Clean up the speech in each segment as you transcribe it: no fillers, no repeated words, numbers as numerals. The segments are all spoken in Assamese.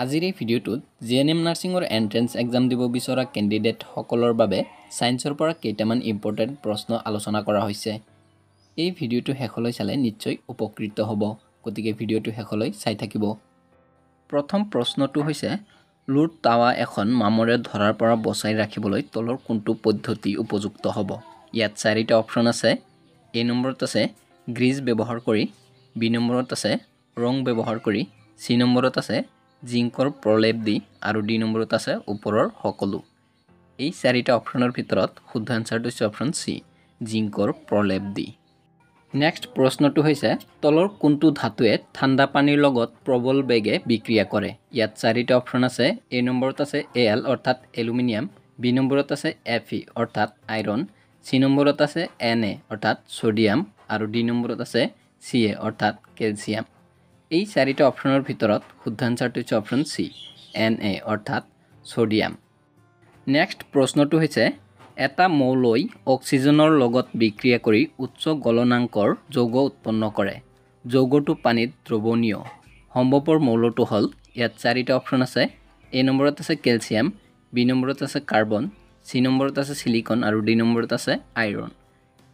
আজিৰ এই ভিডিঅ'টোত জিএনএম নাৰ্ছিঙৰ এন্ট্ৰেন্স এক্সাম দিব বিচৰা কেণ্ডিডেট সকলৰ বাবে সায়েন্সৰ পৰা কেইটামান ইম্পৰ্টেন্ট প্ৰশ্ন আলোচনা কৰা হৈছে। এই ভিডিঅ'টো শেষলৈ চালে নিশ্চয় উপকৃত হ'ব, গতিকে ভিডিঅ'টো শেষলৈ চাই থাকিব। প্ৰথম প্ৰশ্নটো হৈছে লুট টাৱা এখন মামৰে ধৰাৰ পৰা বচাই ৰাখিবলৈ তলৰ কোনটো পদ্ধতি উপযুক্ত হ'ব। ইয়াত চাৰিটা অপচন আছে। এ নম্বৰত আছে গ্ৰীজ ব্যৱহাৰ কৰি, বি নম্বৰত আছে ৰং ব্যৱহাৰ কৰি, চি নম্বৰত আছে জিংকৰ প্ৰলেপ দি আৰু ডি নম্বৰত আছে ওপৰৰ সকলো। এই চাৰিটা অপচনৰ ভিতৰত শুদ্ধ আনসাৰটো হৈছে অপচন চি, জিংকৰ প্ৰলেপ দি। নেক্সট প্ৰশ্নটো হৈছে তলৰ কোনটো ধাতুৱে ঠাণ্ডা পানীৰ লগত প্ৰবল বেগে বিক্ৰিয়া কৰে। ইয়াত চাৰিটা অপচন আছে। এ নম্বৰত আছে Al অৰ্থাৎ এলুমিনিয়াম, বি নম্বৰত আছে Fe অৰ্থাৎ আইৰণ, চি নম্বৰত আছে Na অৰ্থাৎ সোডিয়াম আৰু ডি নম্বৰত আছে Ca অৰ্থাৎ কেলছিয়াম। এই চাৰিটা অপচনৰ ভিতৰত শুদ্ধ আনসাৰটো হৈছে অপচন চি, Na অৰ্থাৎ সোডিয়াম। নেক্সট প্ৰশ্নটো হৈছে এটা মৌলই অক্সিজেনৰ লগত বিক্ৰিয়া কৰি উচ্চ গলনাংকৰ যৌগ উৎপন্ন কৰে। যৌগটো পানীত দ্ৰৱণীয়। সম্ভৱপৰ মৌলটো হ'ল, ইয়াত চাৰিটা অপচন আছে। এ নম্বৰত আছে কেলছিয়াম, বি নম্বৰত আছে কাৰ্বন, চি নম্বৰত আছে সিলিকন আৰু ডি নম্বৰত আছে আইৰণ।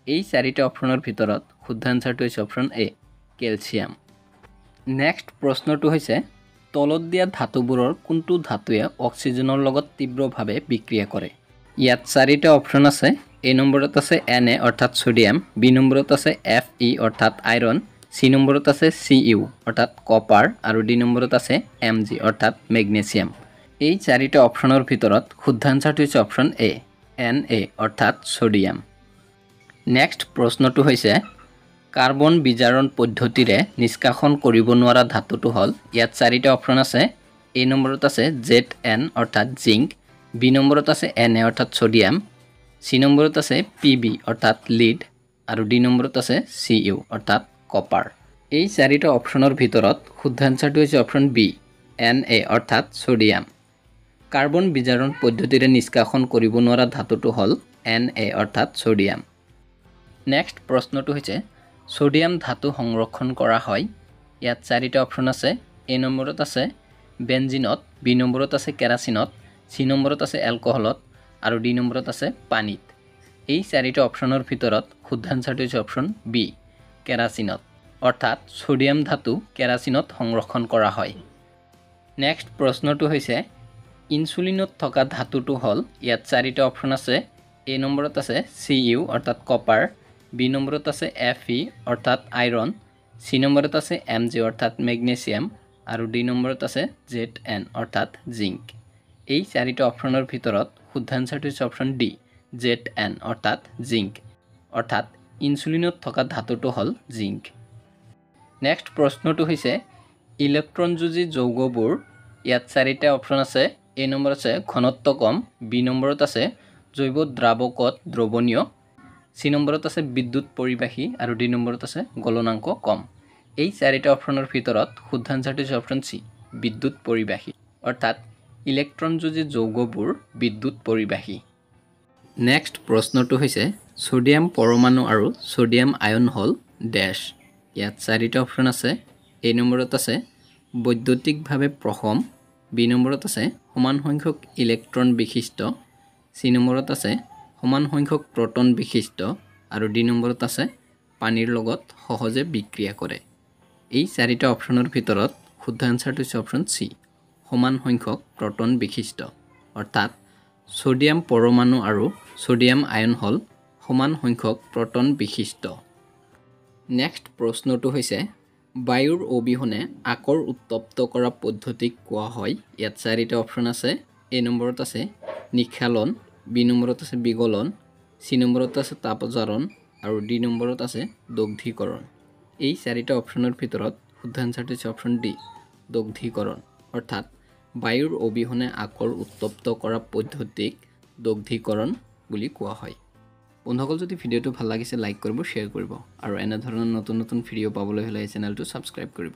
এই চাৰিটা অপচনৰ ভিতৰত শুদ্ধ আনসাৰটো হৈছে অপচন এ, কেলছিয়াম। নেক্সট প্ৰশ্নটো হৈছে তলত দিয়া ধাতুবোৰৰ কোনটো ধাতুৱে অক্সিজেনৰ লগত তীব্ৰভাৱে বিক্ৰিয়া কৰে। ইয়াত চাৰিটা অপচন আছে। এ নম্বৰত আছে Na অৰ্থাৎ সোডিয়াম, বি নম্বৰত আছে Fe অৰ্থাৎ আইৰণ, চি নম্বৰত আছে Cu অৰ্থাৎ কপাৰ আৰু ডি নম্বৰত আছে Mg অৰ্থাৎ মেগনেছিয়াম। এই চাৰিটা অপচনৰ ভিতৰত শুদ্ধ আনসাৰটো হৈছে অপচন এ, Na অৰ্থাৎ সোডিয়াম। নেক্সট প্ৰশ্নটো হৈছে কাৰ্বন বিজাৰণ পদ্ধতিৰে নিষ্কাশন কৰিব নোৱাৰা ধাতুটো হ'ল। ইয়াত চাৰিটা অপচন আছে। এ নম্বৰত আছে Zn অৰ্থাৎ জিংক, বি নম্বৰত আছে Na অৰ্থাৎ সোডিয়াম, চি নম্বৰত আছে Pb অৰ্থাৎ লিড আৰু ডি নম্বৰত আছে Cu অৰ্থাৎ কপাৰ। এই চাৰিটা অপচনৰ ভিতৰত শুদ্ধ আনসাৰটো হৈছে অপচন বি, Na অৰ্থাৎ সোডিয়াম। কাৰ্বন বিজাৰণ পদ্ধতিৰে নিষ্কাশন কৰিব নোৱাৰা ধাতুটো হ'ল Na অৰ্থাৎ সোডিয়াম। নেক্সট প্ৰশ্নটো হৈছে সোডিয়াম ধাতু সংৰক্ষণ কৰা হয়। ইয়াত চাৰিটা অপচন আছে। এ নম্বৰত আছে বেঞ্জিনত, বি নম্বৰত আছে কেৰাচিনত, চি নম্বৰত আছে এলকহলত আৰু ডি নম্বৰত আছে পানীত। এই চাৰিটা অপচনৰ ভিতৰত শুদ্ধ আনসাৰটো হৈছে অপচন বি, কেৰাচিনত, অৰ্থাৎ সোডিয়াম ধাতু কেৰাচিনত সংৰক্ষণ কৰা হয়। নেক্সট প্ৰশ্নটো হৈছে ইনচুলিনত থকা ধাতুটো হ'ল। ইয়াত চাৰিটা অপচন আছে। এ নম্বৰত আছে Cu অৰ্থাৎ কপাৰ, বি নম্বৰত আছে Fe অৰ্থাৎ আইৰণ, চি নম্বৰত আছে Mg অৰ্থাৎ মেগনেছিয়াম আৰু ডি নম্বৰত আছে Zn অৰ্থাৎ জিংক। এই চাৰিটা অপচনৰ ভিতৰত শুদ্ধ আনসাৰটো হৈছে অপচন ডি, Zn অৰ্থাৎ জিংক, অৰ্থাৎ ইনচুলিনত থকা ধাতুটো হ'ল জিংক। নেক্সট প্ৰশ্নটো হৈছে ইলেক্ট্ৰনযুজি যৌগবোৰ। ইয়াত চাৰিটা অপচন আছে। এ নম্বৰ আছে ঘনত্ব কম, বি নম্বৰত আছে জৈৱ দ্ৰাৱকত দ্ৰৱণীয়, চি নম্বৰত আছে বিদ্যুৎ পৰিবাহী আৰু ডি নম্বৰত আছে গলনাংক কম। এই চাৰিটা অপচনৰ ভিতৰত শুদ্ধ আনসাৰটো হৈছে অপচন চি, বিদ্যুৎ পৰিবাহী, অৰ্থাৎ ইলেক্ট্ৰনযুজি যৌগবোৰ বিদ্যুৎ পৰিবাহী। নেক্সট প্ৰশ্নটো হৈছে সোডিয়াম পৰমাণু আৰু সোডিয়াম আয়ন হ'ল ডেছ। ইয়াত চাৰিটা অপচন আছে। এ নম্বৰত আছে বৈদ্যুতিকভাৱে প্ৰসম, বি নম্বৰত আছে সমান সংখ্যক ইলেক্ট্ৰন বিশিষ্ট, চি নম্বৰত আছে সমান সংখ্যক প্ৰটন বিশিষ্ট আৰু ডি নম্বৰত আছে পানীৰ লগত সহজে বিক্ৰিয়া কৰে। এই চাৰিটা অপচনৰ ভিতৰত শুদ্ধ আনসাৰটো হৈছে অপচন চি, সমান সংখ্যক প্ৰটন বিশিষ্ট, অৰ্থাৎ সোডিয়াম পৰমাণু আৰু সোডিয়াম আয়ন হ'ল সমান সংখ্যক প্ৰটন বিশিষ্ট। নেক্সট প্ৰশ্নটো হৈছে বায়ুৰ অবিহনে আকৰ উত্তপ্ত কৰা পদ্ধতিক কোৱা হয়। ইয়াত চাৰিটা অপচন আছে। এ নম্বৰত আছে নিক্ষালন, বি নম্বৰত আছে বিগলন, চি নম্বৰত আছে তাপজাৰণ আৰু ডি নম্বৰত আছে দগ্ধীকৰণ। এই চাৰিটা অপচনৰ ভিতৰত শুদ্ধ আনসাৰটো হৈছে অপচন ডি, দগ্ধীকৰণ, অৰ্থাৎ বায়ুৰ অবিহনে আকৰ উত্তপ্ত কৰা পদ্ধতিক দগ্ধীকৰণ বুলি কোৱা হয়। বন্ধুসকল, যদি ভিডিঅ'টো ভাল লাগিছে লাইক কৰিব, শ্বেয়াৰ কৰিব আৰু এনেধৰণৰ নতুন নতুন ভিডিঅ' পাবলৈ হ'লে এই চেনেলটো ছাবস্ক্ৰাইব কৰিব।